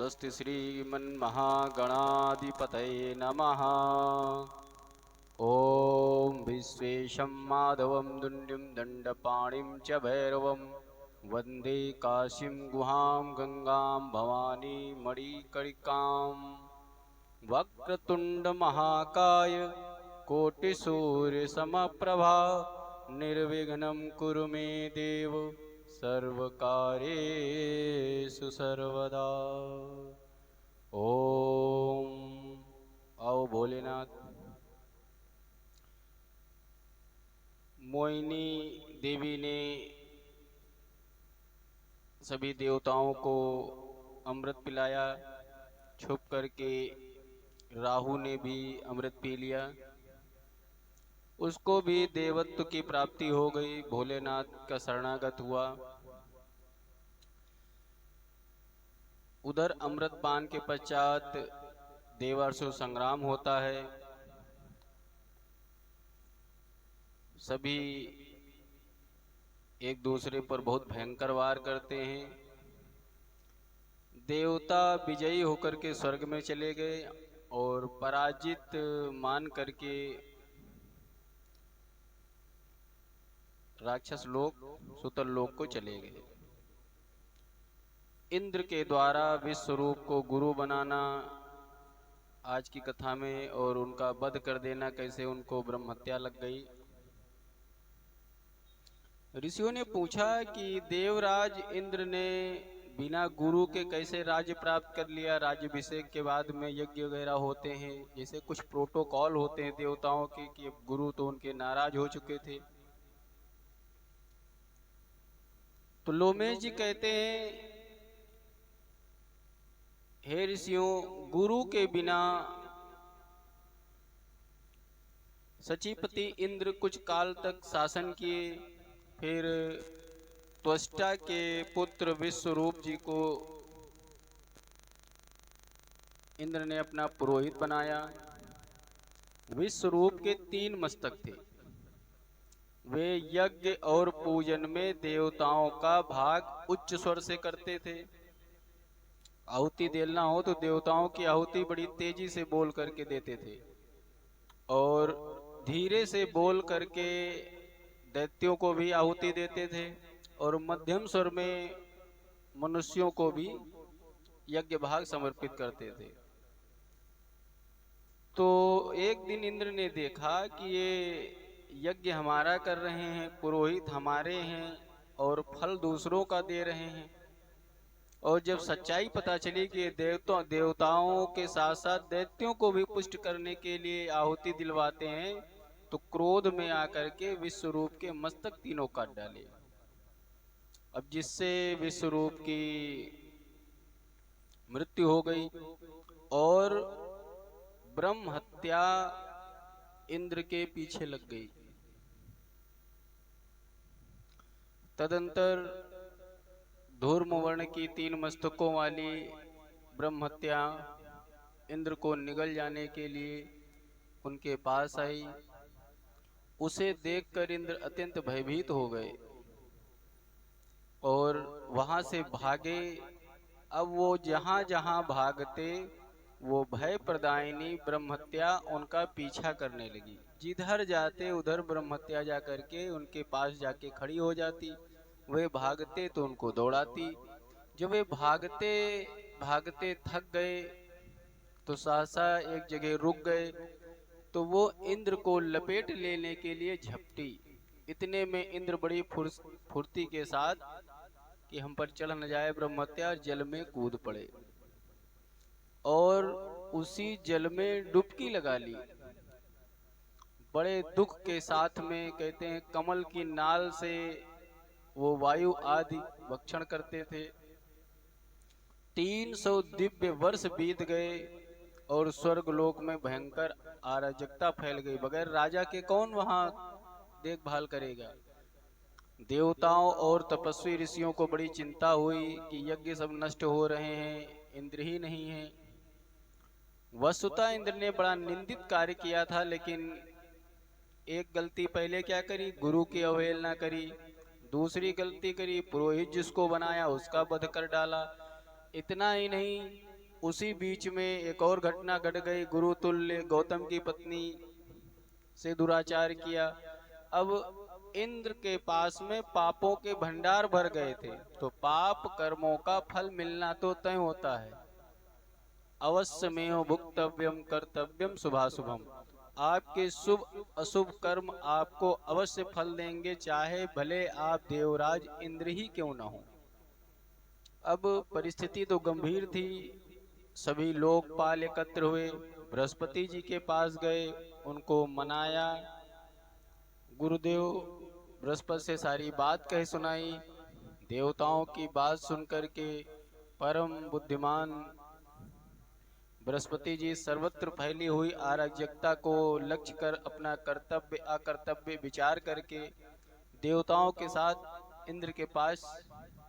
स्वस्ति श्रीमन्महागणाधिपतये नमः। ॐ विश्वेशं माधवं दुण्ड्यं दण्डपाणिं च भैरवं वन्दे काशीं गुहां गंगां भवानी मणिकर्णिकाम्। वक्रतुण्डमहाकाय कोटिसूर्यसमप्रभा निर्विघ्नं कुरु मे देव सर्वकार्येषु सर्वदा। ओम। आओ भोलेनाथ। मोहिनी देवी ने सभी देवताओं को अमृत पिलाया। छुप करके राहु ने भी अमृत पी लिया। उसको भी देवत्व की प्राप्ति हो गई। भोलेनाथ का शरणागत हुआ। उधर अमृत पान के पश्चात देवासुर संग्राम होता है। सभी एक दूसरे पर बहुत भयंकर वार करते हैं। देवता विजयी होकर के स्वर्ग में चले गए और पराजित मान करके राक्षस लोग सुतल लोक को चले गए। इंद्र के द्वारा विश्व रूप को गुरु बनाना आज की कथा में, और उनका वध कर देना, कैसे उनको ब्रह्म हत्या लग गई। ऋषियों ने पूछा कि देवराज इंद्र ने बिना गुरु के कैसे राज्य प्राप्त कर लिया। राज्याभिषेक के बाद में यज्ञ वगैरह होते हैं, जैसे कुछ प्रोटोकॉल होते हैं देवताओं के, कि गुरु तो उनके नाराज हो चुके थे। तो लोमेश जी कहते हैं, हे ऋषियों, गुरु के बिना सचीपति इंद्र कुछ काल तक शासन किए। फिर त्वष्टा के पुत्र विश्वरूप जी को इंद्र ने अपना पुरोहित बनाया। विश्वरूप के 3 मस्तक थे। वे यज्ञ और पूजन में देवताओं का भाग उच्च स्वर से करते थे। आहुति देना हो तो देवताओं की आहुति बड़ी तेजी से बोल करके देते थे, और धीरे से बोल करके दैत्यों को भी आहुति देते थे, और मध्यम स्वर में मनुष्यों को भी यज्ञ भाग समर्पित करते थे। तो एक दिन इंद्र ने देखा कि ये यज्ञ हमारा कर रहे हैं, पुरोहित हमारे हैं, और फल दूसरों का दे रहे हैं। और जब सच्चाई पता चली कि देवताओं के साथ साथ दैत्यों को भी पुष्ट करने के लिए आहुति दिलवाते हैं, तो क्रोध में आकर के विश्वरूप के मस्तक तीनों काट डाले। अब जिससे विश्वरूप की मृत्यु हो गई और ब्रह्म हत्या इंद्र के पीछे लग गई। तदंतर धूर्म वर्ण की 3 मस्तकों वाली ब्रह्म हत्या इंद्र को निगल जाने के लिए उनके पास आई। उसे देखकर इंद्र अत्यंत भयभीत हो गए और वहां से भागे। अब वो जहां जहां भागते वो भय प्रदायिनी ब्रह्म हत्या उनका पीछा करने लगी। जिधर जाते उधर ब्रह्म हत्या जा करके उनके पास जाके खड़ी हो जाती। वे भागते तो उनको दौड़ाती। जब वे भागते भागते थक गए तो सहसा एक जगह रुक गए, तो वो इंद्र को लपेट लेने के लिए झपटी। इतने में इंद्र बड़ी फुर्ती के साथ कि हम पर चढ़ न जाए ब्रह्म हत्या, जल में कूद पड़े और उसी जल में डुबकी लगा ली। बड़े दुख के साथ में कहते हैं कमल की नाल से वो वायु आदि भक्षण करते थे। 300 दिव्य वर्ष बीत गए और स्वर्ग लोक में भयंकर अराजकता फैल गई। बगैर राजा के कौन वहां देखभाल करेगा। देवताओं और तपस्वी ऋषियों को बड़ी चिंता हुई कि यज्ञ सब नष्ट हो रहे हैं, इंद्र ही नहीं है। वस्तुतः इंद्र ने बड़ा निंदित कार्य किया था, लेकिन एक गलती पहले क्या करी, गुरु की अवहेलना करी। दूसरी गलती करी, पुरोहित जिसको बनाया उसका वध कर डाला। इतना ही नहीं, उसी बीच में एक और घटना घट गई। गुरुतुल्य गौतम की पत्नी से दुराचार किया। अब इंद्र के पास में पापों के भंडार भर गए थे, तो पाप कर्मों का फल मिलना तो तय होता है। अवश्यमेव भुक्तव्यम कर्तव्यम शुभाशुभम। आपके शुभ अशुभ कर्म आपको अवश्य फल देंगे, चाहे भले आप देवराज इंद्र ही क्यों न हो। अब परिस्थिति तो गंभीर थी। सभी लोकपाल एकत्र हुए, बृहस्पति जी के पास गए, उनको मनाया। गुरुदेव बृहस्पति से सारी बात कह सुनाई। देवताओं की बात सुनकर के परम बुद्धिमान बृहस्पति जी सर्वत्र फैली हुई अराजकता को लक्ष्य कर अपना कर्तव्य अकर्तव्य विचार करके देवताओं के साथ इंद्र के पास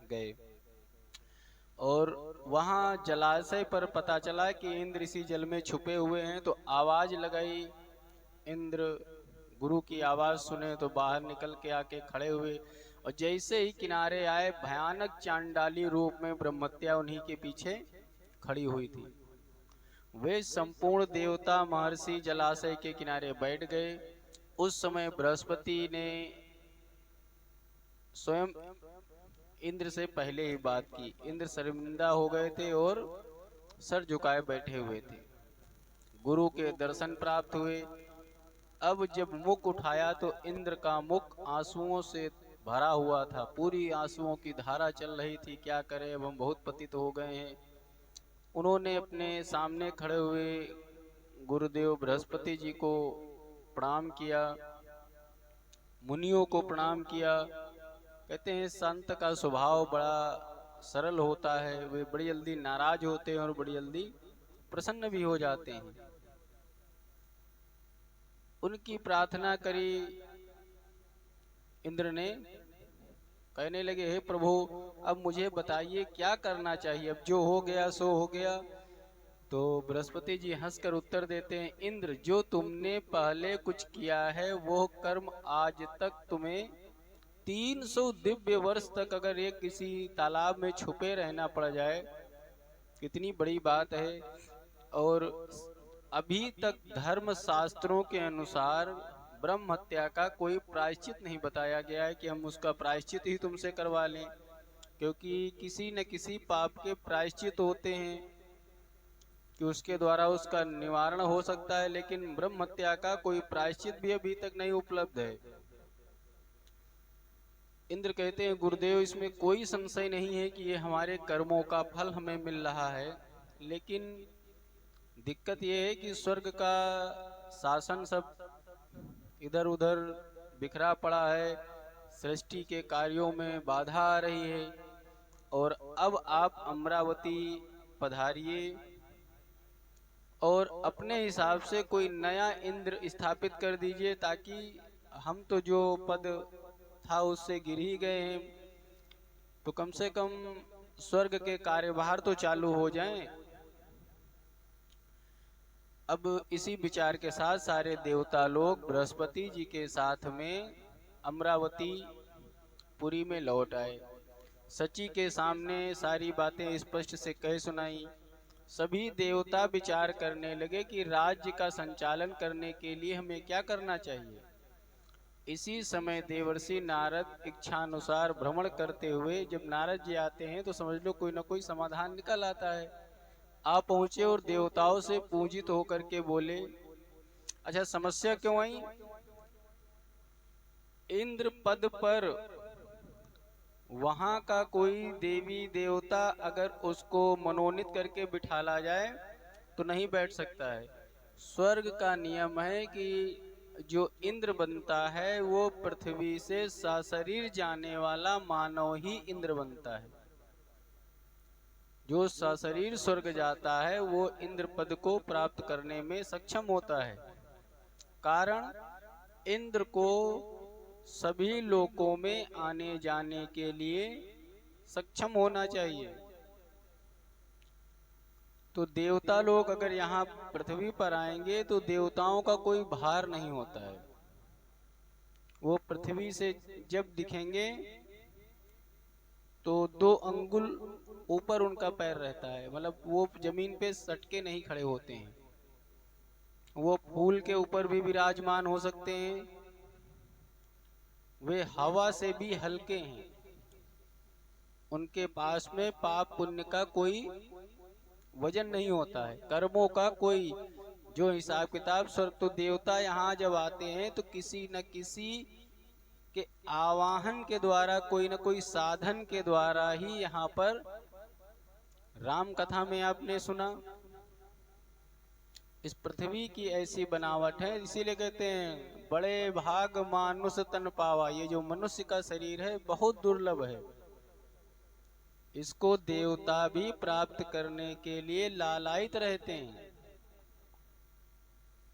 गए। और वहां जलाशय पर पता चला कि इंद्र इसी जल में छुपे हुए हैं, तो आवाज लगाई। इंद्र गुरु की आवाज सुने तो बाहर निकल के आके खड़े हुए, और जैसे ही किनारे आए भयानक चांडाली रूप में ब्रह्मत्या उन्हीं के पीछे खड़ी हुई थी। वे संपूर्ण देवता महर्षि जलाशय के किनारे बैठ गए। उस समय बृहस्पति ने स्वयं इंद्र से पहले ही बात की। इंद्र शर्मिंदा हो गए थे और सर झुकाए बैठे हुए थे। गुरु के दर्शन प्राप्त हुए। अब जब मुख उठाया तो इंद्र का मुख आंसुओं से भरा हुआ था, पूरी आंसुओं की धारा चल रही थी। क्या करें, अब हम बहुत पतित हो गए हैं। उन्होंने अपने सामने खड़े हुए गुरुदेव बृहस्पति जी को प्रणाम किया, मुनियों को प्रणाम किया। कहते हैं संत का स्वभाव बड़ा सरल होता है, वे बड़ी जल्दी नाराज होते हैं और बड़ी जल्दी प्रसन्न भी हो जाते हैं। उनकी प्रार्थना करी। इंद्र ने कहने लगे, हे प्रभु अब मुझे बताइए क्या करना चाहिए, अब जो हो गया सो हो गया। तो बृहस्पति जी हंसकर उत्तर देते हैं, इंद्र जो तुमने पहले कुछ किया है वो कर्म आज तक तुम्हें 300 दिव्य वर्ष तक अगर एक किसी तालाब में छुपे रहना पड़ जाए, कितनी बड़ी बात है। और अभी तक धर्म शास्त्रों के अनुसार ब्रह्म हत्या का कोई प्रायश्चित नहीं बताया गया है कि हम उसका प्रायश्चित ही तुमसे करवा लें, क्योंकि किसी न किसी पाप के प्रायश्चित होते हैं कि उसके द्वारा उसका निवारण हो सकता है, लेकिन ब्रह्म हत्या का कोई प्रायश्चित भी अभी तक नहीं उपलब्ध है। इंद्र कहते हैं, गुरुदेव इसमें कोई संशय नहीं है कि ये हमारे कर्मों का फल हमें मिल रहा है, लेकिन दिक्कत ये है कि स्वर्ग का शासन सब इधर उधर बिखरा पड़ा है, सृष्टि के कार्यों में बाधा आ रही है। और अब आप अमरावती पधारिए और अपने हिसाब से कोई नया इंद्र स्थापित कर दीजिए, ताकि हम तो जो पद था उससे गिर ही गए हैं, तो कम से कम स्वर्ग के कार्यभार तो चालू हो जाएं। अब इसी विचार के साथ सारे देवता लोग बृहस्पति जी के साथ में अमरावती पुरी में लौट आए। सची के सामने सारी बातें स्पष्ट से कह सुनाई। सभी देवता विचार करने लगे कि राज्य का संचालन करने के लिए हमें क्या करना चाहिए। इसी समय देवर्षि नारद इच्छानुसार भ्रमण करते हुए, जब नारद जी आते हैं तो समझ लो कोई ना कोई समाधान निकल आता है। आप पहुंचे और देवताओं से पूजित होकर के बोले, अच्छा समस्या क्यों आई। इंद्र पद पर वहां का कोई देवी देवता अगर उसको मनोनीत करके बिठा ला जाए तो नहीं बैठ सकता है। स्वर्ग का नियम है कि जो इंद्र बनता है वो पृथ्वी से सशरीर जाने वाला मानव ही इंद्र बनता है। जो सशरीर स्वर्ग जाता है वो इंद्र पद को प्राप्त करने में सक्षम होता है। कारण इंद्र को सभी लोकों में आने जाने के लिए सक्षम होना चाहिए। तो देवता लोग अगर यहाँ पृथ्वी पर आएंगे तो देवताओं का कोई भार नहीं होता है। वो पृथ्वी से जब दिखेंगे तो 2 अंगुल ऊपर उनका पैर रहता है, मतलब वो जमीन पे सटके नहीं खड़े होते हैं। वो फूल के ऊपर भी विराजमान हो सकते हैं, वे हवा से भी हल्के हैं। उनके पास में पाप पुण्य का कोई वजन नहीं होता है, कर्मों का कोई जो हिसाब किताब। स्वर्ग तो देवता यहाँ जब आते हैं तो किसी न किसी के आवाहन के द्वारा, कोई न कोई साधन के द्वारा ही यहाँ पर, राम कथा में आपने सुना, इस पृथ्वी की ऐसी बनावट है। इसीलिए कहते हैं बड़े भाग मानुष तन पावा। ये जो मनुष्य का शरीर है बहुत दुर्लभ है, इसको देवता भी प्राप्त करने के लिए लालायित रहते हैं।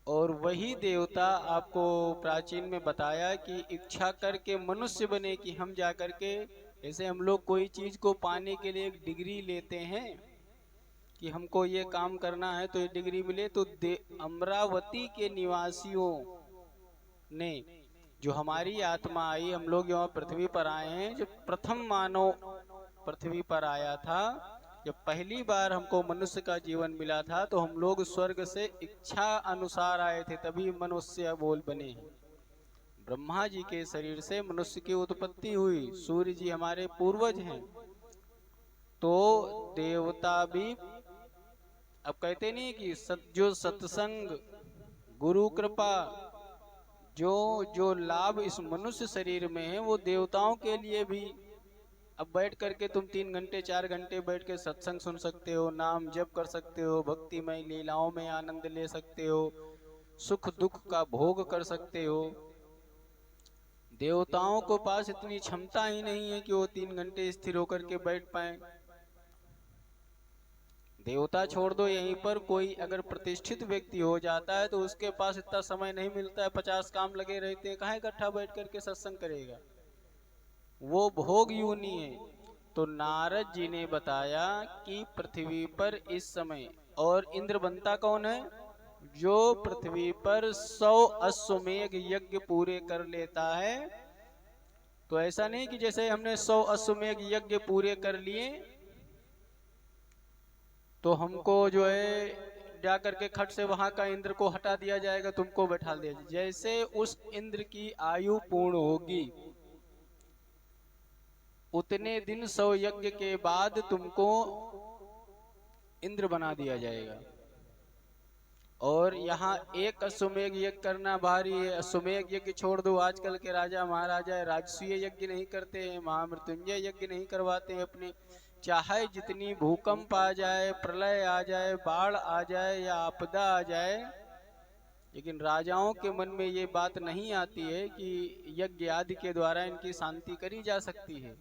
और वही देवता आपको प्राचीन में बताया कि इच्छा करके मनुष्य बने कि हम जा करके, जैसे हम लोग कोई चीज को पाने के लिए एक डिग्री लेते हैं कि हमको ये काम करना है तो ये डिग्री मिले, तो अमरावती के निवासियों ने, जो हमारी आत्मा आई, हम लोग यहाँ पृथ्वी पर आए हैं, जो प्रथम मानव पृथ्वी पर आया था, जब पहली बार हमको मनुष्य का जीवन मिला था, तो हम लोग स्वर्ग से इच्छा अनुसार आए थे, तभी मनुष्य बोल बने हैं। ब्रह्मा जी के शरीर से मनुष्य की उत्पत्ति हुई, सूर्य जी हमारे पूर्वज हैं। तो देवता भी, अब कहते नहीं कि जो सत्संग, गुरु कृपा, जो लाभ इस मनुष्य शरीर में है वो देवताओं के लिए भी। अब बैठ करके तुम 3 घंटे 4 घंटे बैठ के सत्संग सुन सकते हो, नाम जप कर सकते हो, भक्तिमय लीलाओं में आनंद ले सकते हो, सुख दुख का भोग कर सकते हो। देवताओं को पास इतनी क्षमता ही नहीं है कि वो 3 घंटे स्थिर होकर के बैठ पाए। देवता छोड़ दो, यहीं पर कोई अगर प्रतिष्ठित व्यक्ति हो जाता है तो उसके पास इतना समय नहीं मिलता है, 50 काम लगे रहते हैं, कहाँ इकट्ठा बैठ करके सत्संग करेगा। वो भोग यूनी है। तो नारद जी ने बताया कि पृथ्वी पर इस समय, और इंद्र बनता कौन है? जो पृथ्वी पर 100 अश्वमेघ यज्ञ पूरे कर लेता है। तो ऐसा नहीं कि जैसे हमने 100 अश्वमेघ यज्ञ पूरे कर लिए तो हमको जो है जा करके खट से वहां का इंद्र को हटा दिया जाएगा, तुमको बैठा दिया जाएगा। जैसे उस इंद्र की आयु पूर्ण होगी उतने दिन 100 यज्ञ के बाद तुमको इंद्र बना दिया जाएगा। और यहाँ एक अश्वमेघ यज्ञ करना भारी है। अश्वमेघ यज्ञ छोड़ दो, आजकल के राजा महाराजा राजसूय यज्ञ नहीं करते हैं, महामृत्युंजय यज्ञ नहीं करवाते हैं अपने। चाहे जितनी भूकंप आ जाए, प्रलय आ जाए, बाढ़ आ जाए या आपदा आ जाए, लेकिन राजाओं के मन में ये बात नहीं आती है कि यज्ञ आदि के द्वारा इनकी शांति करी जा सकती है।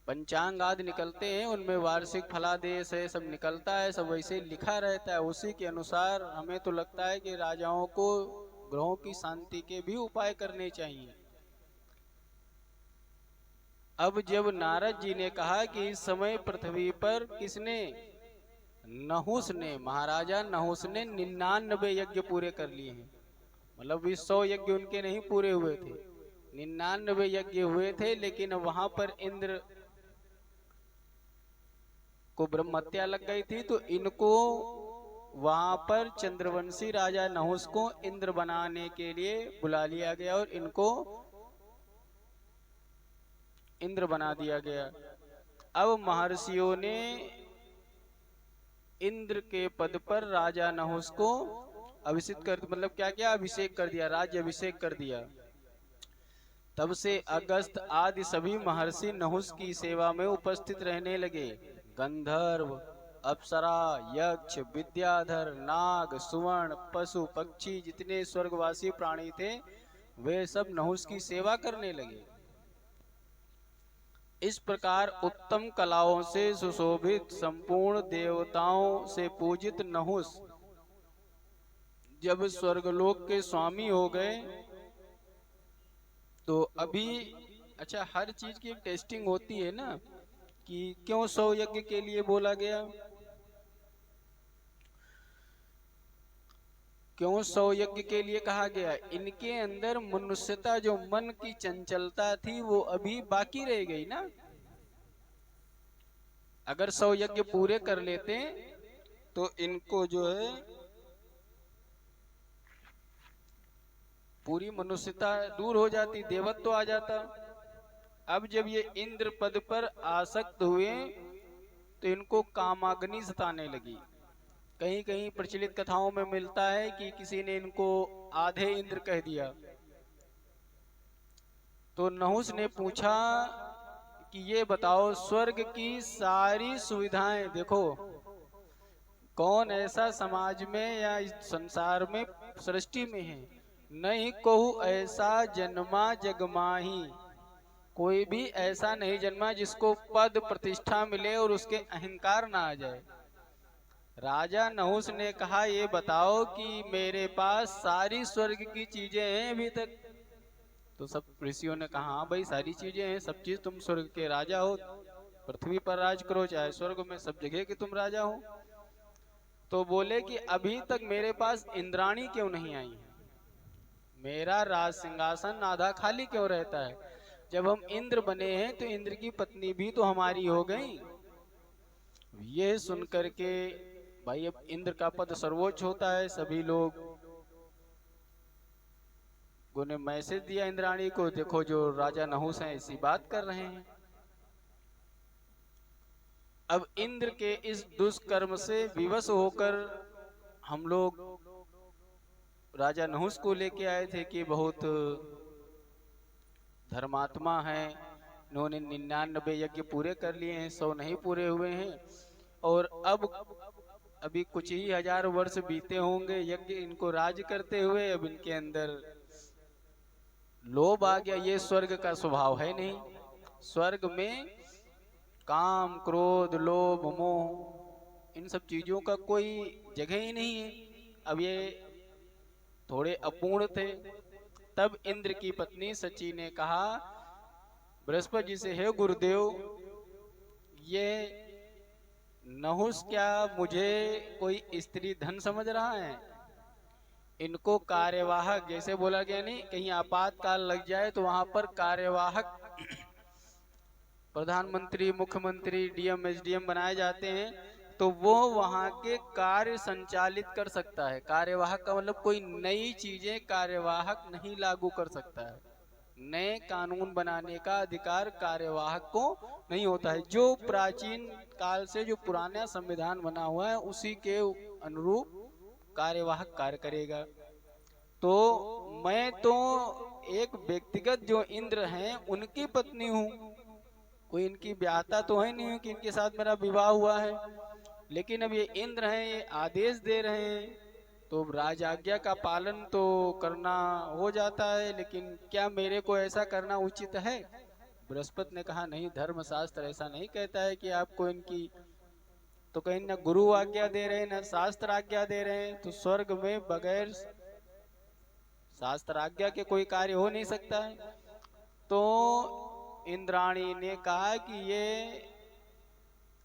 पंचांग आदि निकलते हैं, उनमें वार्षिक फलादेश है, सब निकलता है, सब वैसे लिखा रहता है। उसी के अनुसार हमें तो लगता है कि राजाओं को ग्रहों की शांति के भी उपाय करने चाहिए। अब जब नारद जी ने कहा कि इस समय पृथ्वी पर किसने, नहुस ने, महाराजा नहुस ने 99 यज्ञ पूरे कर लिए हैं। मतलब 100 यज्ञ उनके नहीं पूरे हुए थे, 99 यज्ञ हुए थे। लेकिन वहां पर इंद्र को ब्रह्म हत्या लग गई थी, तो इनको वहां पर चंद्रवंशी राजा नहुस को इंद्र बनाने के लिए बुला लिया गया और इनको इंद्र बना दिया गया। अब महर्षियों ने इंद्र के पद पर राजा नहुस को अभिषेक कर, मतलब क्या क्या अभिषेक कर दिया, राज्य अभिषेक कर दिया। तब से अगस्त आदि सभी महर्षि नहुस की सेवा में उपस्थित रहने लगे। गंधर्व, अप्सरा, यक्ष, विद्याधर, नाग, सुवर्ण, पशु पक्षी, जितने स्वर्गवासी प्राणी थे वे सब नहुस की सेवा करने लगे। इस प्रकार उत्तम कलाओं से सुशोभित संपूर्ण देवताओं से पूजित नहुस जब स्वर्गलोक के स्वामी हो गए, तो अभी अच्छा हर चीज की एक टेस्टिंग होती है ना, कि क्यों 100 यज्ञ के लिए बोला गया, क्यों 100 यज्ञ के लिए कहा गया। इनके अंदर मनुष्यता, जो मन की चंचलता थी, वो अभी बाकी रह गई ना। अगर 100 यज्ञ पूरे कर लेते तो इनको जो है पूरी मनुष्यता दूर हो जाती, देवत्व आ जाता। अब जब ये इंद्र पद पर आसक्त हुए तो इनको कामाग्नि सताने लगी। कहीं कहीं प्रचलित कथाओं में मिलता है कि किसी ने इनको आधे इंद्र कह दिया। तो नहुस ने पूछा कि ये बताओ, स्वर्ग की सारी सुविधाएं, देखो कौन ऐसा समाज में या इस संसार में सृष्टि में है, नहीं कहूँ ऐसा जन्मा जगमाही, कोई भी ऐसा नहीं जन्मा जिसको पद प्रतिष्ठा मिले और उसके अहंकार ना आ जाए। राजा नहुस ने कहा, ये बताओ कि मेरे पास सारी स्वर्ग की चीजें हैं अभी तक। तो सब ऋषियों ने कहा, हाँ भाई सारी चीजें हैं, सब चीज, तुम स्वर्ग के राजा हो, पृथ्वी पर राज करो चाहे स्वर्ग में, सब जगह के तुम राजा हो। तो बोले कि अभी तक मेरे पास इंद्राणी क्यों नहीं आई है, मेरा राज सिंहासन आधा खाली क्यों रहता है। जब हम इंद्र बने हैं तो इंद्र की पत्नी भी तो हमारी हो गई। ये सुन करके भाई, अब इंद्र का पद सर्वोच्च होता है, सभी लोग ने मैसेज दिया इंद्राणी को, देखो जो राजा नहुस हैं इसी बात कर रहे हैं। अब इंद्र के इस दुष्कर्म से विवश होकर हम लोग राजा नहुस को लेके आए थे कि बहुत धर्मात्मा है, इन्होंने 99 यज्ञ पूरे कर लिए हैं, 100 नहीं पूरे हुए हैं, और अब अभी कुछ ही हजार वर्ष बीते होंगे यज्ञ इनको राज करते हुए, अब इनके अंदर लोभ आ गया। ये स्वर्ग का स्वभाव है नहीं, स्वर्ग में काम क्रोध लोभ मोह इन सब चीजों का कोई जगह ही नहीं है। अब ये थोड़े अपूर्ण थे। तब इंद्र की पत्नी सची ने कहा बृहस्पति जी से, हे गुरुदेव, ये नहुस क्या मुझे कोई स्त्री धन समझ रहा है, इनको कार्यवाहक, जैसे बोला गया नहीं, कहीं आपातकाल लग जाए तो वहां पर कार्यवाहक प्रधानमंत्री मुख्यमंत्री डीएम एसडीएम बनाए जाते हैं, तो वो वहां के कार्य संचालित कर सकता है। कार्यवाहक का मतलब कोई नई चीजें कार्यवाहक नहीं लागू कर सकता है, नए कानून बनाने का अधिकार कार्यवाहक को नहीं होता है। जो प्राचीन काल से जो पुराना संविधान बना हुआ है उसी के अनुरूप कार्यवाहक कार्य करेगा। तो मैं तो एक व्यक्तिगत जो इंद्र हैं उनकी पत्नी हूँ, कोई इनकी ब्याहता तो है नहीं कि इनके साथ मेरा विवाह हुआ है, लेकिन अब ये इंद्र हैं, ये आदेश दे रहे हैं तो राज आज्ञा का पालन तो करना हो जाता है, लेकिन क्या मेरे को ऐसा करना उचित है। बृहस्पति ने कहा, नहीं, धर्मशास्त्र ऐसा नहीं कहता है कि आपको इनकी, तो कहीं ना गुरु आज्ञा दे रहे हैं ना शास्त्र आज्ञा दे रहे हैं, तो स्वर्ग में बगैर शास्त्र आज्ञा के कोई कार्य हो नहीं सकता है। तो इंद्राणी ने कहा कि ये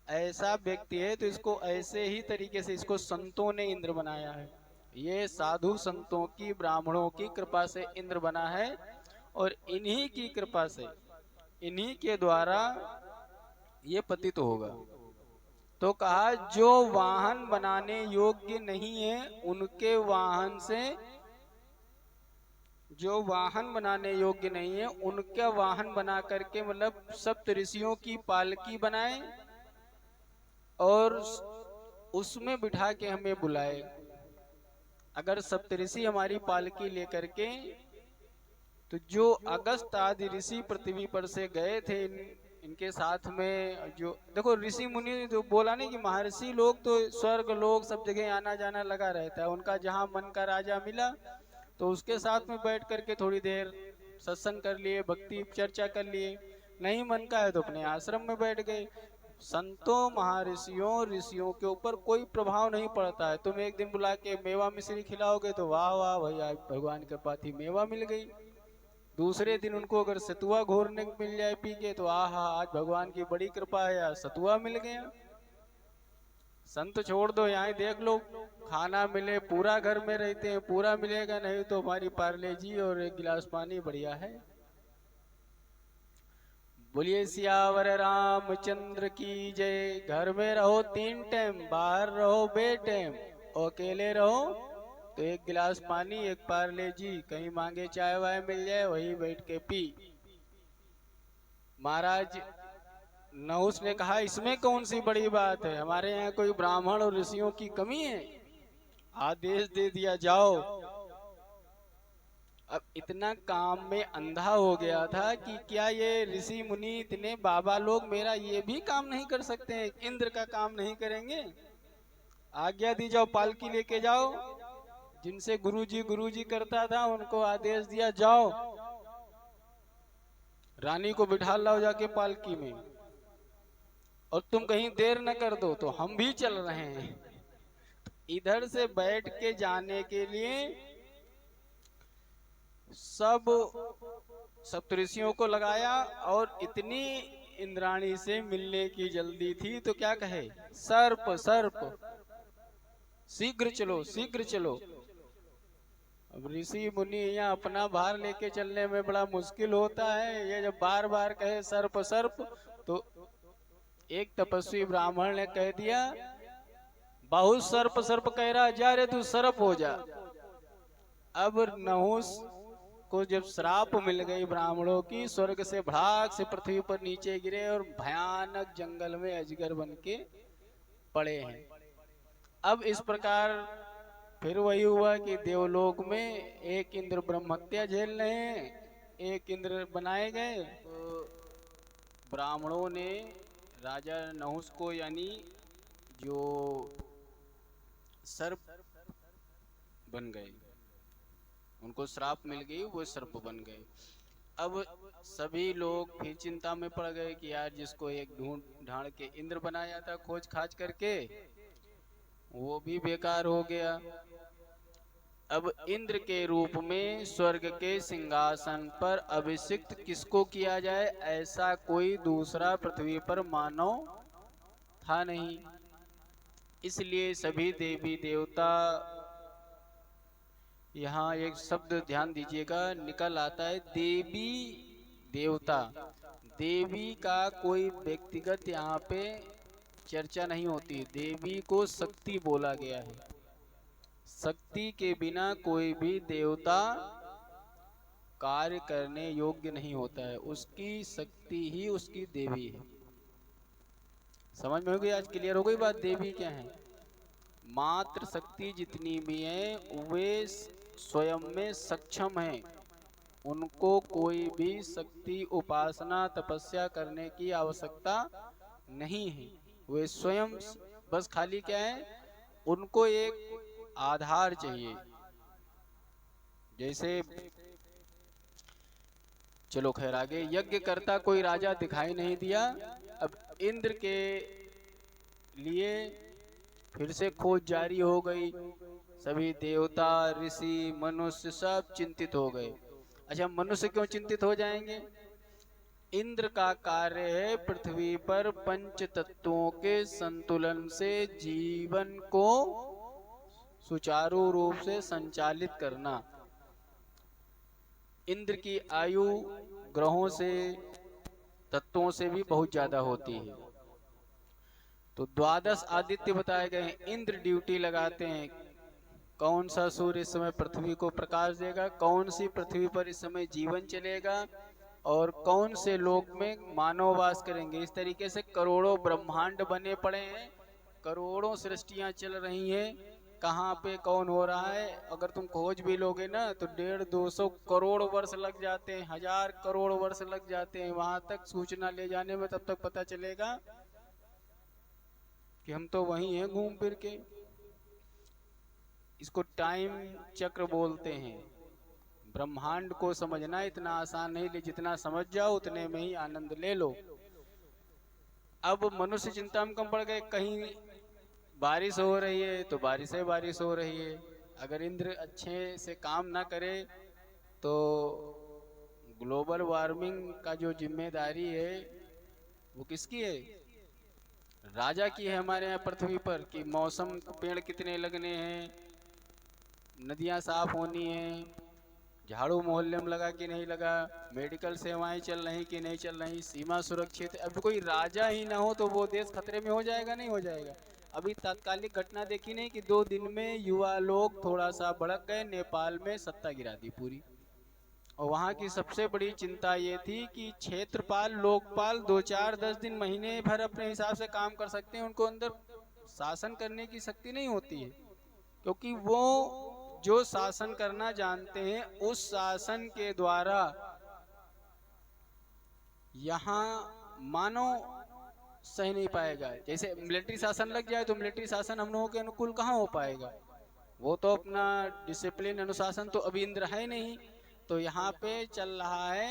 ऐसा व्यक्ति है तो इसको ऐसे ही तरीके से, इसको संतों ने इंद्र बनाया है, ये साधु संतों की ब्राह्मणों की कृपा से इंद्र बना है, और इन्हीं की कृपा से, इन्हीं के द्वारा ये पतित होगा। तो कहा, जो वाहन बनाने योग्य नहीं है उनके वाहन से, जो वाहन बनाने योग्य नहीं है उनका वाहन बना करके, मतलब सप्त ऋषियों की पालकी बनाए और उसमें बिठा के हमें बुलाए। अगर सप्तऋषि हमारी पालकी लेकर के, तो जो अगस्त आदि ऋषि पृथ्वी पर से गए थे इनके साथ में, जो देखो ऋषि मुनि जो बोला नहीं कि महर्षि लोग तो स्वर्ग लोग सब जगह आना जाना लगा रहता है, उनका जहाँ मन का राजा मिला तो उसके साथ में बैठ करके थोड़ी देर सत्संग कर लिए, भक्ति चर्चा कर लिए, नहीं मन का है तो अपने आश्रम में बैठ गए। संतों महर्षियों ऋषियों के ऊपर कोई प्रभाव नहीं पड़ता है। तुम एक दिन बुला के मेवा मिश्री खिलाओगे तो वाह वाह भैया भगवान के पास ही मेवा मिल गई, दूसरे दिन उनको अगर सतुआ घोरने मिल जाए पी के तो आहा आज भगवान की बड़ी कृपा है, आज सतुआ मिल गया। संत छोड़ दो, यहाँ देख लो, खाना मिले पूरा घर में रहते हैं, पूरा मिलेगा नहीं तो हमारी पार्ले जी और एक गिलास पानी बढ़िया है। बोलिए सियावर रामचंद्र की जय। घर में रहो 3 टाइम, बाहर रहो बेटाइम, अकेले रहो तो 1 गिलास पानी 1 पार्ले जी, कहीं मांगे चाय वाय मिल जाए वहीं बैठ के पी। महाराज नहुस ने कहा इसमें कौन सी बड़ी बात है, हमारे यहाँ कोई ब्राह्मण और ऋषियों की कमी है, आदेश दे दिया जाओ। अब इतना काम में अंधा हो गया था कि क्या ये ऋषि मुनि इतने बाबा लोग मेरा ये भी काम नहीं कर सकते हैं, इंद्र का काम नहीं करेंगे? आज्ञा दी जाओ, पालकी लेके जाओ। जिनसे गुरुजी करता था उनको आदेश दिया जाओ रानी को बिठा लाओ जाके पालकी में, और तुम कहीं देर न कर दो तो हम भी चल रहे हैं। इधर से बैठ के जाने के लिए सब सप्तऋषियों को लगाया, और इतनी इंद्राणी से मिलने की जल्दी थी तो क्या कहे, सर्प सर्प शीघ्र चलो शीघ्र चलो। अब ऋषि मुनि यहाँ अपना भार लेके चलने में बड़ा मुश्किल होता है, ये जब बार बार कहे सर्प सर्प, तो एक तपस्वी ब्राह्मण ने कह दिया बहुत सर्प सर्प कह रहा, जा रे तू सर्प हो जा। अब नहुस को जब श्राप मिल गई ब्राह्मणों की, स्वर्ग से भड़ाक से पृथ्वी पर नीचे गिरे और भयानक जंगल में अजगर बन के पड़े हैं। अब इस प्रकार फिर वही हुआ कि देवलोक में एक इंद्र ब्रह्म हत्या झेल रहे हैं, एक इंद्र बनाए गए। तो ब्राह्मणों ने राजा नहुस को, यानी जो सर्प बन गए, उनको श्राप मिल गई, वो सर्प बन गए। अब सभी लोग फिर चिंता में पड़ गए कि यार जिसको एक ढूंढ ढांड के इंद्र बनाया था खोज खाज करके, वो भी बेकार हो गया। अब इंद्र के रूप में स्वर्ग के सिंहासन पर अभिषिक्त किसको किया जाए, ऐसा कोई दूसरा पृथ्वी पर मानव था नहीं। इसलिए सभी देवी देवता, यहाँ एक शब्द ध्यान दीजिएगा निकल आता है, देवी देवता। देवी का कोई व्यक्तिगत यहाँ पे चर्चा नहीं होती, देवी को शक्ति बोला गया है। शक्ति के बिना कोई भी देवता कार्य करने योग्य नहीं होता है, उसकी शक्ति ही उसकी देवी है। समझ में हो गई, आज क्लियर हो गई बात, देवी क्या है। मात्र शक्ति जितनी भी है वे स्वयं में सक्षम है, उनको कोई भी शक्ति उपासना तपस्या करने की आवश्यकता नहीं है। वे स्वयं बस खाली क्या है, उनको एक आधार चाहिए। जैसे चलो खैर आगे, यज्ञ करता कोई राजा दिखाई नहीं दिया। अब इंद्र के लिए फिर से खोज जारी हो गई, सभी देवता ऋषि मनुष्य सब चिंतित हो गए। अच्छा, मनुष्य क्यों चिंतित हो जाएंगे, इंद्र का कार्य है पृथ्वी पर पंच तत्वों के संतुलन से जीवन को सुचारू रूप से संचालित करना। इंद्र की आयु ग्रहों से तत्वों से भी बहुत ज्यादा होती है। तो 12 आदित्य बताए गए हैं, इंद्र ड्यूटी लगाते हैं कौन सा सूर्य इस समय पृथ्वी को प्रकाश देगा, कौन सी पृथ्वी पर इस समय जीवन चलेगा, और कौन से लोक में मानव वास करेंगे। इस तरीके से करोड़ों ब्रह्मांड बने पड़े हैं, करोड़ों सृष्टियां चल रही हैं, कहाँ पे कौन हो रहा है। अगर तुम खोज भी लोगे ना तो 150-200 करोड़ वर्ष लग जाते हैं, 1000 करोड़ वर्ष लग जाते हैं वहां तक सूचना ले जाने में। तब तक पता चलेगा कि हम तो वहीं हैं घूम फिर के। इसको टाइम चक्र बोलते हैं। ब्रह्मांड को समझना इतना आसान नहीं, जितना समझ जाओ उतने में ही आनंद ले लो। अब मनुष्य चिंता में कम पड़ गए, कहीं बारिश हो रही है तो बारिश हो रही है। अगर इंद्र अच्छे से काम ना करे तो ग्लोबल वार्मिंग का जो जिम्मेदारी है वो किसकी है, राजा की है हमारे यहाँ पृथ्वी पर, कि मौसम पेड़ कितने लगने हैं, नदियाँ साफ होनी हैं, झाड़ू मोहल्ले में लगा कि नहीं लगा, मेडिकल सेवाएं चल रही कि नहीं चल रही, सीमा सुरक्षित। अब कोई राजा ही ना हो तो वो देश खतरे में हो जाएगा, नहीं हो जाएगा। अभी तात्कालिक घटना देखी नहीं कि 2 दिन में युवा लोग थोड़ा सा भड़क गए, नेपाल में सत्ता गिरा दी पूरी। और वहाँ की सबसे बड़ी चिंता ये थी कि क्षेत्रपाल लोकपाल 2 4 10 दिन महीने भर अपने हिसाब से काम कर सकते हैं, उनको अंदर शासन करने की शक्ति नहीं होती है, क्योंकि वो जो शासन करना जानते हैं उस शासन के द्वारा यहाँ मानव सही नहीं पाएगा। जैसे मिलिट्री शासन लग जाए तो मिलिट्री शासन हम लोगों के अनुकूल कहाँ हो पाएगा, वो तो अपना डिसिप्लिन अनुशासन तो अभी इंद्र है नहीं। तो यहाँ पे चल रहा है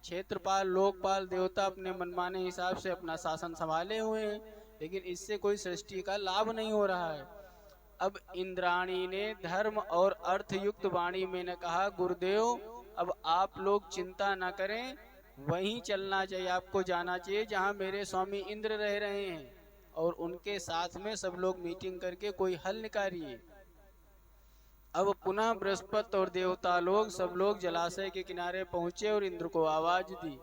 क्षेत्रपाल लोकपाल देवता अपने मनमाने हिसाब से अपना शासन संभाले हुए हैं, लेकिन इससे कोई सृष्टि का लाभ नहीं हो रहा है। अब इंद्राणी ने धर्म और अर्थ युक्त वाणी में ने कहा, गुरुदेव अब आप लोग चिंता ना करें, वहीं चलना चाहिए, आपको जाना चाहिए जहाँ मेरे स्वामी इंद्र रह रहे हैं, और उनके साथ में सब लोग मीटिंग करके कोई हल निकालिए। अब पुनः बृहस्पति और देवता लोग सब लोग जलाशय के किनारे पहुंचे और इंद्र को आवाज दी।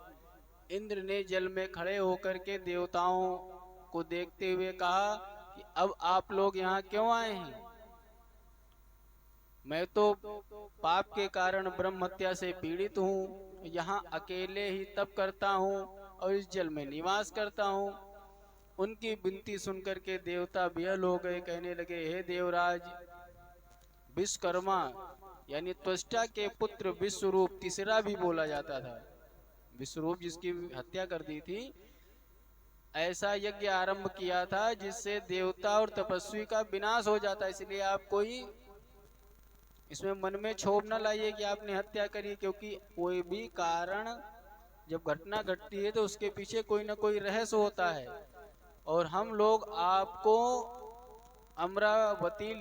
इंद्र ने जल में खड़े होकर के देवताओं को देखते हुए कहा कि अब आप लोग यहाँ क्यों आए हैं? मैं तो पाप के कारण ब्रह्म हत्या से पीड़ित हूँ, यहाँ अकेले ही तप करता हूँ और इस जल में निवास करता हूँ। उनकी विनती सुनकर के देवता विहल हो गए, कहने लगे, हे देवराज, विश्वकर्मा यानी त्वष्टा के पुत्र विश्वरूप, तीसरा भी बोला जाता था, विश्वरूप जिसकी हत्या कर दी थी, ऐसा यज्ञ आरंभ किया था जिससे देवता और तपस्वी का विनाश हो जाता। इसलिए आप कोई इसमें मन में क्षोभ न लाइए कि आपने हत्या करी, क्योंकि कोई भी कारण जब घटना घटती है तो उसके पीछे कोई ना कोई रहस्य होता है। और हम लोग आपको अमरावती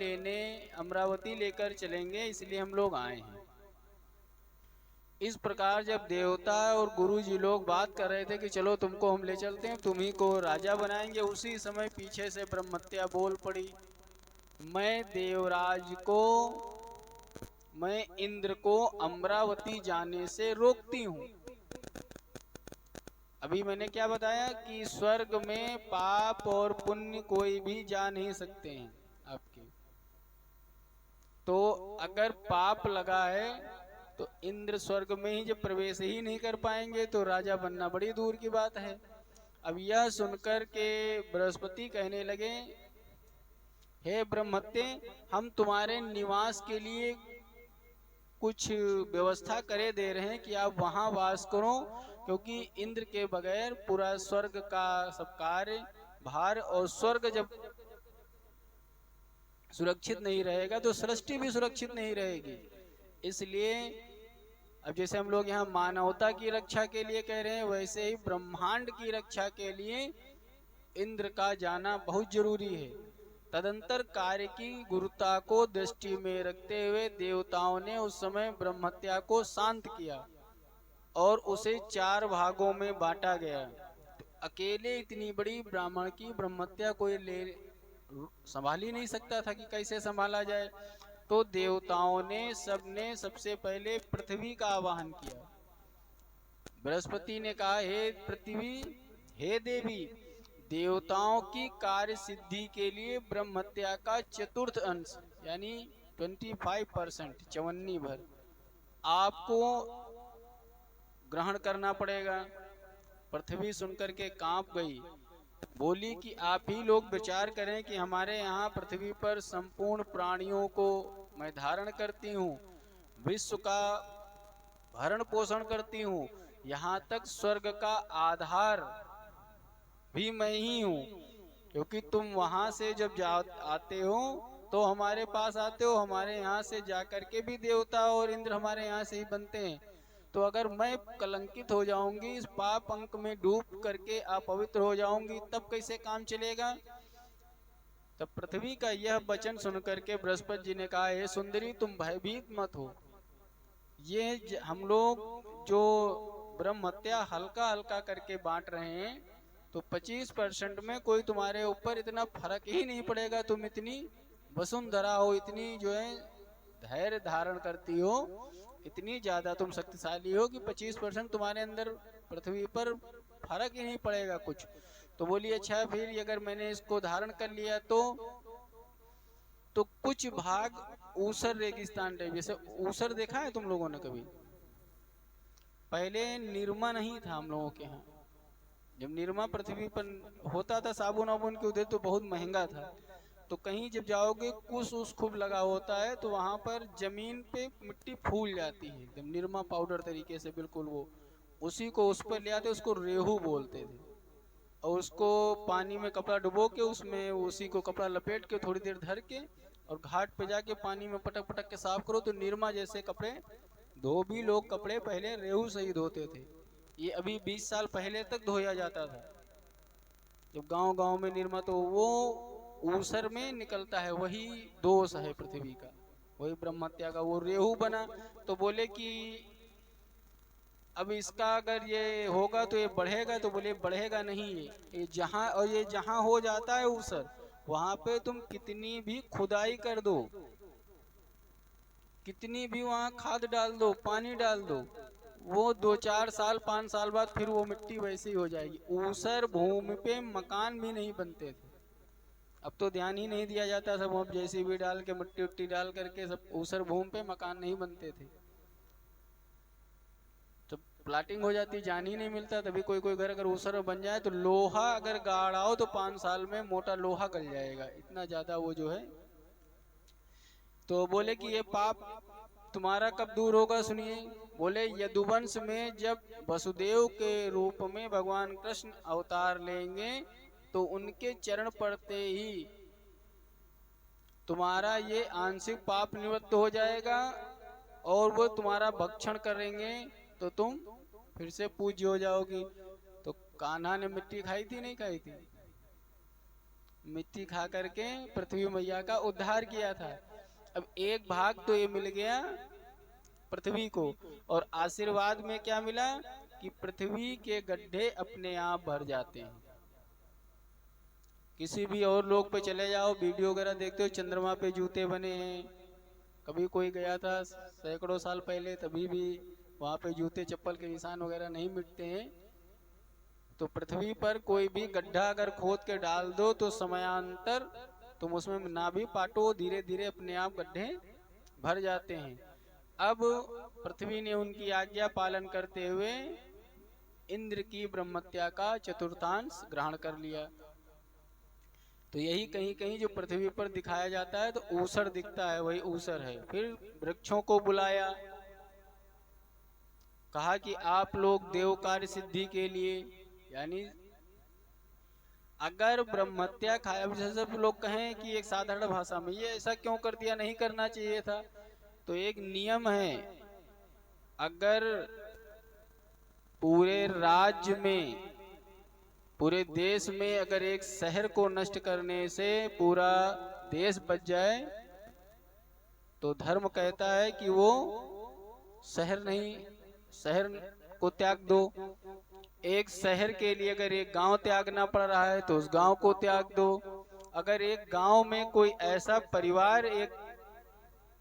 लेकर चलेंगे, इसलिए हम लोग आए हैं। इस प्रकार जब देवता और गुरु जी लोग बात कर रहे थे कि चलो तुमको हम ले चलते हैं, तुम्ही को राजा बनाएंगे, उसी समय पीछे से ब्रह्महत्या बोल पड़ी, मैं इंद्र को अमरावती जाने से रोकती हूँ। अभी मैंने क्या बताया कि स्वर्ग में पाप और पुण्य कोई भी जा नहीं सकते हैं आपके। तो अगर पाप लगा है तो इंद्र स्वर्ग में ही जब प्रवेश ही नहीं कर पाएंगे तो राजा बनना बड़ी दूर की बात है। अब यह सुनकर के बृहस्पति कहने लगे, हे ब्रह्मत्ते, हम तुम्हारे निवास के लिए कुछ व्यवस्था करे दे रहे हैं कि आप वहां वास करो, क्योंकि इंद्र के बगैर पूरा स्वर्ग का सब कार्य भार और स्वर्ग जब सुरक्षित नहीं रहेगा तो सृष्टि भी सुरक्षित नहीं रहेगी। इसलिए अब जैसे हम लोग यहाँ मानवता की रक्षा के लिए कह रहे हैं, वैसे ही ब्रह्मांड की रक्षा के लिए इंद्र का जाना बहुत जरूरी है। तदंतर कार्य की गुरुता को दृष्टि में रखते हुए देवताओं ने उस समय ब्रह्महत्या को शांत किया और उसे 4 भागों में बांटा गया। तो अकेले इतनी बड़ी ब्राह्मण की ब्रह्महत्या कोई संभाल ही नहीं सकता था कि कैसे संभाला जाए। तो देवताओं ने सबने सबसे पहले पृथ्वी का आवाहन किया। बृहस्पति ने कहा, हे पृथ्वी, हे देवी, देवताओं की कार्य सिद्धि के लिए ब्रह्महत्या का चतुर्थ अंश यानी 25% 54 भर आपको ग्रहण करना पड़ेगा। पृथ्वी सुनकर के कांप गई, बोली कि आप ही लोग विचार करें कि हमारे यहाँ पृथ्वी पर संपूर्ण प्राणियों को मैं धारण करती हूँ, विश्व का भरण पोषण करती हूँ, यहाँ तक स्वर्ग का आधार भी मैं ही हूँ, क्योंकि तुम वहां से जब आते हो तो हमारे पास आते हो, हमारे यहाँ से जाकर के भी देवता और इंद्र हमारे यहाँ से ही बनते हैं। तो अगर मैं कलंकित हो जाऊंगी, इस पाप अंक में डूब करके अपवित्र हो जाऊंगी, तब कैसे काम चलेगा। तब पृथ्वी का यह वचन सुनकर के बृहस्पति जी ने कहा, हे सुंदरी, तुम भयभीत मत हो। ये हम लोग जो ब्रह्महत्या हल्का हल्का करके बांट रहे हैं, तो 25% में कोई तुम्हारे ऊपर इतना फर्क ही नहीं पड़ेगा। तुम इतनी वसुंधरा हो, इतनी जो है धैर्य धारण करती हो, इतनी ज्यादा तुम शक्तिशाली हो कि 25% तुम्हारे अंदर पृथ्वी पर फर्क ही नहीं पड़ेगा कुछ। तो बोली अच्छा फिर अगर मैंने इसको धारण कर लिया तो कुछ भाग ऊसर रेगिस्तान टाइप, जैसे ऊसर देखा है तुम लोगों ने कभी? पहले निरमा नहीं था हम लोगों के यहाँ, जब निरमा पृथ्वी पर होता था साबुन वाबुन के उधर तो बहुत महंगा था। तो कहीं जब जाओगे कुछ उस खूब लगा होता है तो वहां पर जमीन पे मिट्टी फूल जाती है एकदम निरमा पाउडर तरीके से बिल्कुल, वो उसी को उस पर ले आते, उसको रेहू बोलते थे। और उसको पानी में कपड़ा डुबो के उसमें उसी को कपड़ा लपेट के थोड़ी देर धर के और घाट पे जाके पानी में पटक पटक के साफ करो तो निरमा जैसे कपड़े धो भी लोग कपड़े पहले रेहू से ही धोते थे। ये अभी 20 साल पहले तक धोया जाता था जब गांव गांव में निरमा। तो वो ऊसर में निकलता है, वही दोष है पृथ्वी का, वही ब्रह्म हत्या का वो रेहू बना। तो बोले कि अब इसका अगर ये होगा तो ये बढ़ेगा, तो बोले बढ़ेगा नहीं, ये जहां और ये जहां हो जाता है ऊसर वहां पे तुम कितनी भी खुदाई कर दो, कितनी भी वहां खाद डाल दो, पानी डाल दो, वो 2-4 साल 5 साल बाद फिर वो मिट्टी वैसी हो जाएगी। ऊसर भूमि पे मकान भी नहीं बनते थे, अब तो ध्यान ही नहीं दिया जाता, सब अब जेसीबी डाल के मिट्टी उट्टी डाल करके सब ऊसर भूमि पे मकान नहीं बनते थे। तो प्लाटिंग हो जाती, जान ही नहीं मिलता। तभी कोई कोई घर अगर ऊसर बन जाए तो लोहा अगर गाड़ाओ तो 5 साल में मोटा लोहा गल जाएगा, इतना ज्यादा वो जो है। तो बोले कि ये पाप तुम्हारा कब दूर होगा, सुनिए। बोले यदुवंश में जब वसुदेव के रूप में भगवान कृष्ण अवतार लेंगे तो उनके चरण पड़ते ही तुम्हारा ये आंशिक पाप निवृत्त हो जाएगा और वो तुम्हारा भक्षण करेंगे तो तुम फिर से पूज्य हो जाओगी। तो कान्हा ने मिट्टी खाई थी नहीं खाई थी? मिट्टी खा करके पृथ्वी मैया का उद्धार किया था। अब एक भाग तो ये मिल गया पृथ्वी को, और आशीर्वाद में क्या मिला कि पृथ्वी के गड्ढे अपने आप भर जाते हैं। किसी भी और लोग पे चले जाओ, वीडियो वगैरह देखते हो, चंद्रमा पे जूते बने हैं। कभी कोई गया था सैकड़ों साल पहले, तभी भी वहां पे जूते चप्पल के निशान वगैरह नहीं मिटते हैं। तो पृथ्वी पर कोई भी गड्ढा अगर खोद के डाल दो तो समयांतर तुम उसमें ना भी पाटो, धीरे धीरे अपने आप गड्ढे भर जाते हैं। अब पृथ्वी ने उनकी आज्ञा पालन करते हुए इंद्र की ब्रह्मत्या का चतुर्थांश ग्रहण कर लिया। तो यही कहीं कहीं जो पृथ्वी पर दिखाया जाता है तो ऊसर दिखता है, वही ऊसर है। फिर वृक्षों को बुलाया, कहा कि आप लोग देव कार्य सिद्धि के लिए, यानी अगर ब्रह्मत्या खाया, जैसे सब लोग कहें कि एक साधारण भाषा में ये ऐसा क्यों कर दिया, नहीं करना चाहिए था, तो एक नियम है। अगर पूरे राज्य में, पूरे देश में अगर एक शहर को नष्ट करने से पूरा देश बच जाए तो धर्म कहता है कि वो शहर नहीं, शहर को त्याग दो। एक शहर के लिए अगर एक गांव त्यागना पड़ रहा है तो उस गांव को त्याग दो। अगर एक गांव में कोई ऐसा परिवार एक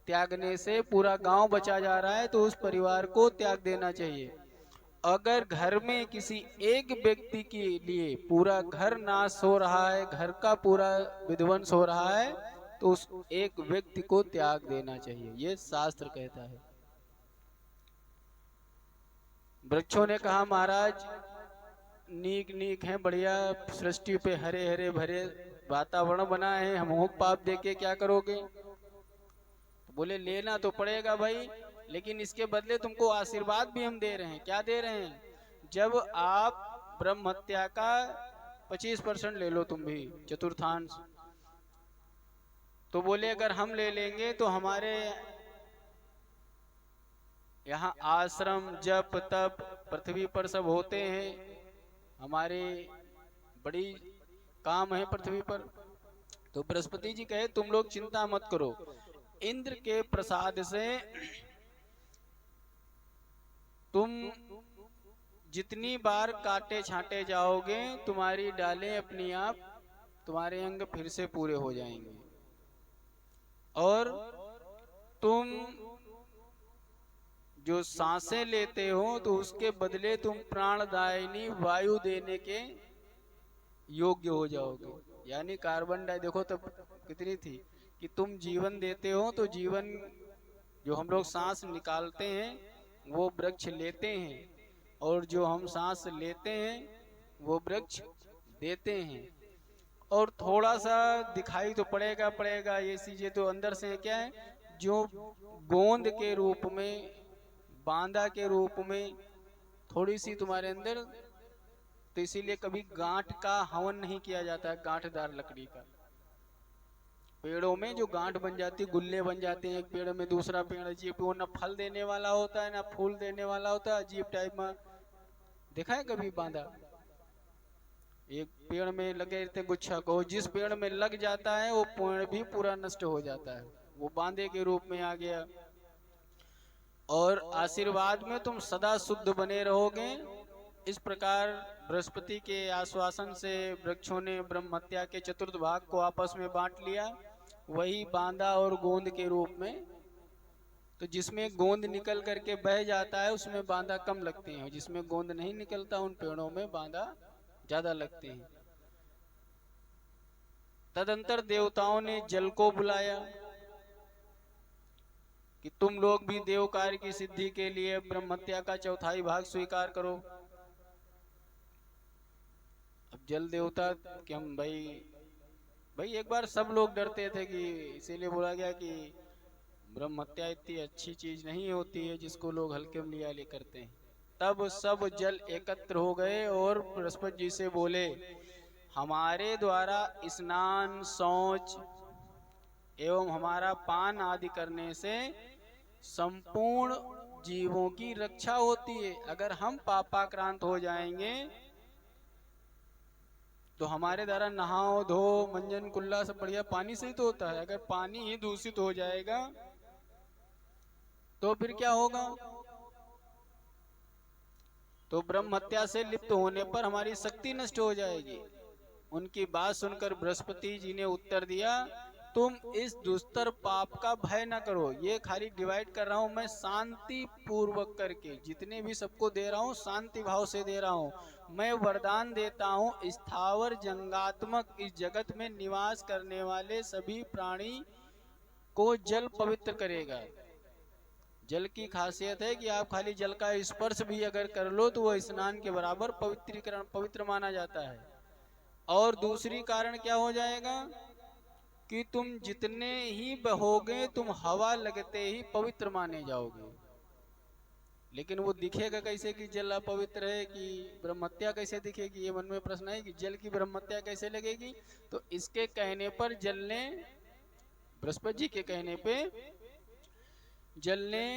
त्यागने से पूरा गांव बचा जा रहा है तो उस परिवार को त्याग देना चाहिए। अगर घर में किसी एक व्यक्ति के लिए पूरा घर नाश हो रहा है, घर का पूरा विध्वंस हो रहा है, तो उस एक व्यक्ति को त्याग देना चाहिए, ये शास्त्र कहता है। वृक्षों ने कहा महाराज नीक नीक है, बढ़िया सृष्टि पे हरे हरे भरे वातावरण बना है, हम पाप देके क्या करोगे? तो बोले लेना तो पड़ेगा भाई, लेकिन इसके बदले तुमको आशीर्वाद भी हम दे रहे हैं। क्या दे रहे हैं? जब आप ब्रह्म हत्या का 25% ले लो तुम भी, चतुर्थांश। तो बोले अगर हम ले लेंगे तो हमारे यहाँ आश्रम जप तप पृथ्वी पर सब होते हैं, हमारे बड़ी काम है पृथ्वी पर। तो बृहस्पति जी कहे तुम लोग चिंता मत करो, इंद्र के प्रसाद से तुम जितनी बार काटे छांटे जाओगे तुम्हारी डालें अपनी आप, तुम्हारे अंग फिर से पूरे हो जाएंगे। और तुम जो सांसें लेते हो तो उसके बदले तुम प्राणदायिनी वायु देने के योग्य हो जाओगे। यानी कार्बन डाई देखो तब कितनी थी कि तुम जीवन देते हो, तो जीवन जो हम लोग सांस निकालते हैं वो वृक्ष लेते हैं, और जो हम सांस लेते हैं वो वृक्ष देते हैं। और थोड़ा सा दिखाई तो पड़ेगा ये चीजें तो अंदर से क्या है, जो गोंद के रूप में, बांदा के रूप में थोड़ी सी तुम्हारे अंदर, तो इसीलिए कभी गांठ का हवन नहीं किया जाता है, गांठदार लकड़ी का। पेड़ों में जो गांठ बन जाती है, गुल्ले बन जाते हैं एक पेड़ में दूसरा पेड़ अजीब, वो ना फल देने वाला होता है ना फूल देने वाला होता है, अजीब टाइप में। देखा है कभी बांधा? एक पेड़ में लगे रहते गुच्छा को, जिस पेड़ में लग जाता है वो पेड़ भी पूरा नष्ट हो जाता है, वो बांधे के रूप में आ गया। और आशीर्वाद में तुम सदा शुद्ध बने रहोगे। इस प्रकार बृहस्पति के आश्वासन से वृक्षों ने ब्रह्म हत्या के चतुर्थ भाग को आपस में बांट लिया, वही बांदा और गोंद के रूप में। तो जिसमें गोंद निकल करके बह जाता है उसमें बांदा कम लगते हैं, जिसमें गोंद नहीं निकलता उन पेड़ों में बांदा ज्यादा लगते हैं। तदंतर देवताओं ने जल को बुलाया कि तुम लोग भी देव कार्य की सिद्धि के लिए ब्रह्म हत्या का चौथाई भाग स्वीकार करो। अब जल देवता कि हम भाई एक बार सब लोग डरते थे कि इसीलिए बोला गया कि ब्रह्म हत्या इतनी अच्छी चीज नहीं होती है जिसको लोग हल्के में लिया ले करते हैं। तब सब जल एकत्र हो गए और बृहस्पति जी से बोले, हमारे द्वारा स्नान, शौच एवं हमारा पान आदि करने से संपूर्ण जीवों की रक्षा होती है। अगर हम पापाक्रांत हो जाएंगे तो हमारे द्वारा नहाओ धो मंजन कुल्ला सब बढ़िया पानी से ही तो होता है, अगर पानी ही दूषित हो जाएगा तो फिर क्या होगा? तो ब्रह्म हत्या से लिप्त होने पर हमारी शक्ति नष्ट हो जाएगी। उनकी बात सुनकर बृहस्पति जी ने उत्तर दिया, तुम इस दुस्तर पाप का भय न करो। ये खाली डिवाइड कर रहा हूं मैं शांति पूर्वक करके, जितने भी सबको दे रहा हूं शांति भाव से दे रहा हूं। मैं वरदान देता हूं, स्थावर जंगात्मक इस जगत में निवास करने वाले सभी प्राणी को जल पवित्र करेगा। जल की खासियत है कि आप खाली जल का स्पर्श भी अगर कर लो तो वह स्नान के बराबर पवित्र माना जाता है। और दूसरी कारण क्या हो जाएगा कि तुम जितने ही बहोगे तुम हवा लगते ही पवित्र माने जाओगे। लेकिन वो दिखेगा कैसे कि जल अपवित्र है, कि ब्रह्म हत्या कैसे दिखेगी? ये मन में प्रश्न है कि जल की ब्रह्म हत्या कैसे लगेगी? तो इसके कहने पर जल ने, बृहस्पति जी के कहने पे जल ने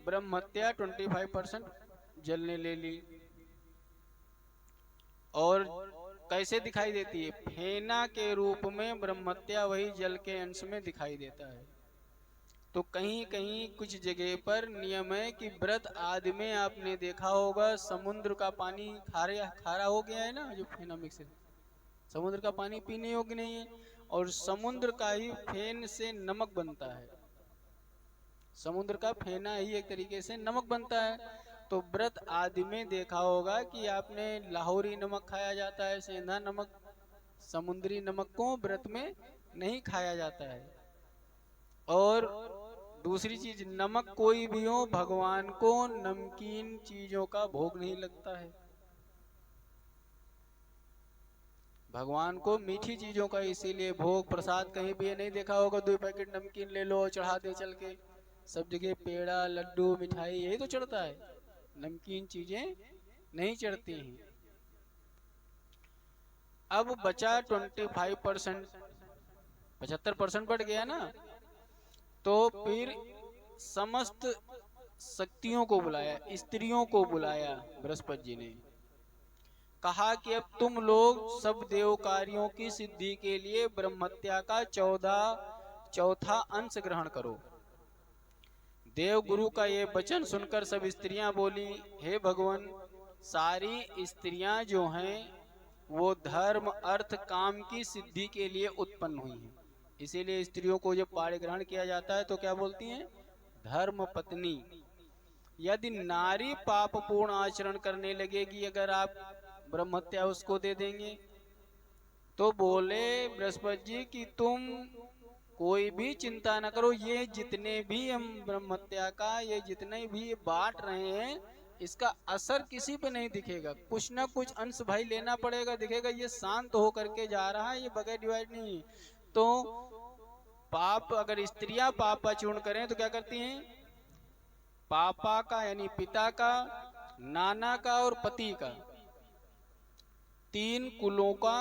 ब्रह्म हत्या 25% जल ने ले ली। और कैसे दिखाई देती है? फेना के रूप में ब्रह्म हत्या वही जल के अंश में दिखाई देता है। तो कहीं कहीं कुछ जगह पर नियम है कि व्रत आदि में आपने देखा होगा समुद्र का पानी खारा हो गया है ना, जो फेना मिक्स है, समुद्र का पानी पीने योग्य नहीं है, और समुद्र का ही फेन से नमक बनता है। समुद्र का फेना ही एक तरीके से नमक बनता है। तो व्रत आदि में देखा होगा कि आपने लाहौरी नमक खाया जाता है, सेंधा नमक, समुद्री नमक को व्रत में नहीं खाया जाता है। और दूसरी चीज, नमक कोई भी हो, भगवान को नमकीन चीजों का भोग नहीं लगता है। भगवान को मीठी चीजों का इसीलिए भोग प्रसाद, कहीं भी ये नहीं देखा होगा 2 पैकेट नमकीन ले लो चढ़ा दे चल के। सब जगह पेड़ा, लड्डू, मिठाई यही तो चढ़ता है, नमकीन चीजें नहीं चढ़ती हैं। अब बचा 25%, 75% बढ़ गया ना। तो फिर समस्त शक्तियों को बुलाया, स्त्रियों को बुलाया बृहस्पति जी ने, कहा कि अब तुम लोग सब देव कार्यों की सिद्धि के लिए ब्रह्म हत्या का चौथा अंश ग्रहण करो। देव गुरु का ये वचन सुनकर सब स्त्रियां बोली, हे भगवान, सारी स्त्रियां जो हैं वो धर्म अर्थ काम की सिद्धि के लिए उत्पन्न हुई हैं। इसीलिए स्त्रियों को जब पाणी ग्रहण किया जाता है तो क्या बोलती हैं? धर्म पत्नी। यदि नारी पापपूर्ण आचरण करने लगेगी, अगर आप ब्रह्म हत्या उसको दे देंगे, तो बोले बृहस्पति जी कि तुम कोई भी चिंता न करो, ये जितने भी हम ब्रह्म हत्या का ये जितने भी बांट रहे हैं, इसका असर किसी पे नहीं दिखेगा। कुछ ना कुछ अंश भाई लेना पड़ेगा, दिखेगा ये शांत होकर के जा रहा है, ये बगैर डिवाइड नहीं। तो पाप, अगर स्त्रियां पापाचूर्ण करें तो क्या करती हैं? पापा का यानी पिता का, नाना का और पति का, तीन कुलों का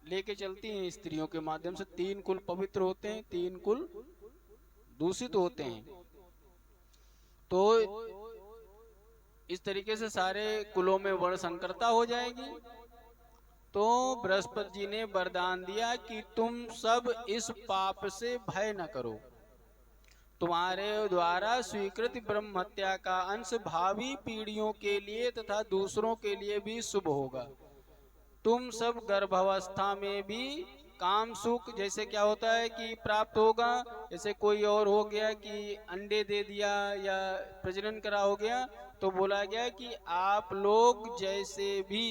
लेके चलती हैं। स्त्रियों के माध्यम से तीन कुल पवित्र होते हैं, तीन कुल दूषित होते हैं। तो इस तरीके से सारे कुलों में वर्ण संकरता हो जाएगी। तो बृहस्पति जी ने वरदान दिया कि तुम सब इस पाप से भय न करो, तुम्हारे द्वारा स्वीकृत ब्रह्म हत्या का अंश भावी पीढ़ियों के लिए तथा दूसरों के लिए भी शुभ होगा। तुम सब गर्भावस्था में भी काम सुख, जैसे क्या होता है कि प्राप्त होगा, जैसे कोई और हो गया कि अंडे दे दिया या प्रजनन करा हो गया, तो बोला गया कि आप लोग जैसे भी,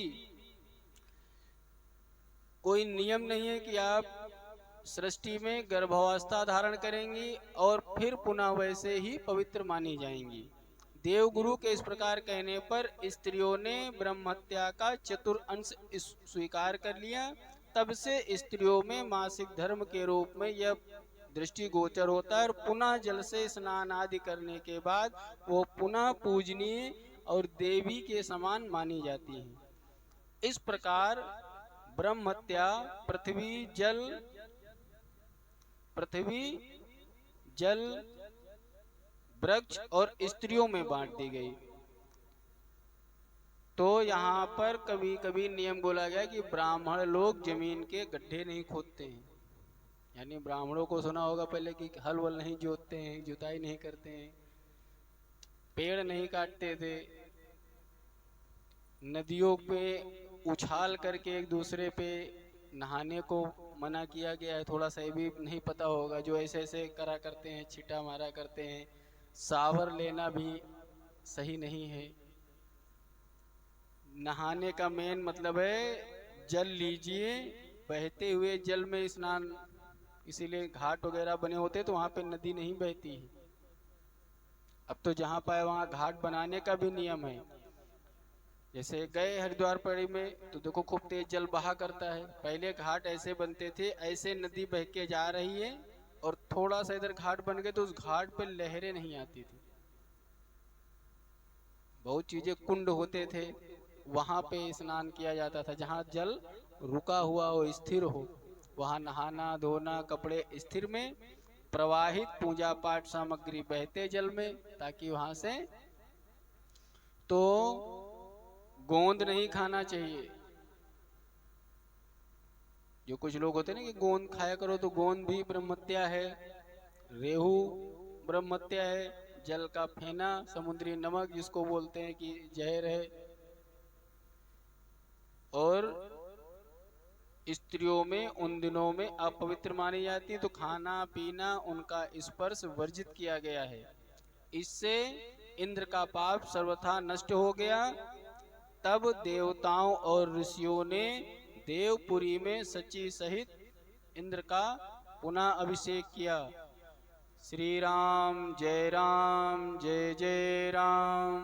कोई नियम नहीं है कि आप सृष्टि में गर्भावस्था धारण करेंगी और फिर पुनः वैसे ही पवित्र मानी जाएंगी। देवगुरु के इस प्रकार कहने पर स्त्रियों ने ब्रह्म हत्या का चतुर्अंश स्वीकार कर लिया। तब से स्त्रियों में मासिक धर्म के रूप में यह दृष्टि गोचर होता है और पुनः जल से स्नान आदि करने के बाद वो पुनः पूजनीय और देवी के समान मानी जाती है। इस प्रकार ब्रह्म हत्या पृथ्वी जल वृक्ष और स्त्रियों में बांट दी गई। तो यहाँ पर कभी कभी नियम बोला गया कि ब्राह्मण लोग जमीन के गड्ढे नहीं खोदते हैं। यानी ब्राह्मणों को सुना होगा पहले कि हल वल नहीं जोतते हैं, जुताई नहीं करते हैं, पेड़ नहीं काटते थे, नदियों पे उछाल करके एक दूसरे पे नहाने को मना किया गया है। थोड़ा सा भी नहीं पता होगा, जो ऐसे ऐसे करा करते हैं, छिटा मारा करते हैं। सावर लेना भी सही नहीं है। नहाने का मेन मतलब है जल लीजिए, बहते हुए जल में स्नान, इसीलिए घाट वगैरह बने होते हैं तो वहां पे नदी नहीं बहती है। अब तो जहां पाए वहां घाट बनाने का भी नियम है। जैसे गए हरिद्वार पड़ी में तो देखो खूब तेज जल बहा करता है। पहले घाट ऐसे बनते थे, ऐसे नदी बह के जा रही है और थोड़ा सा इधर घाट बन गए तो उस घाट पे लहरें नहीं आती थी। बहुत चीजें कुंड होते थे, वहां पे स्नान किया जाता था। जहां जल रुका हुआ हो, स्थिर हो, वहां नहाना धोना, कपड़े स्थिर में, प्रवाहित पूजा पाठ सामग्री बहते जल में, ताकि वहां से तो गोंद नहीं खाना चाहिए। जो कुछ लोग होते हैं ना कि गोंद खाया करो, तो गोंद भी ब्रह्म हत्या है। रेहू ब्रह्म हत्या है। जल का फेना, समुद्री नमक जिसको बोलते हैं कि जहर है। और स्त्रियों में उन दिनों में अपवित्र मानी जाती, तो खाना पीना उनका स्पर्श वर्जित किया गया है। इससे इंद्र का पाप सर्वथा नष्ट हो गया। तब देवताओं और ऋषियों ने देवपुरी में सची सहित इंद्र का पुनः अभिषेक किया। श्री राम जय जय राम।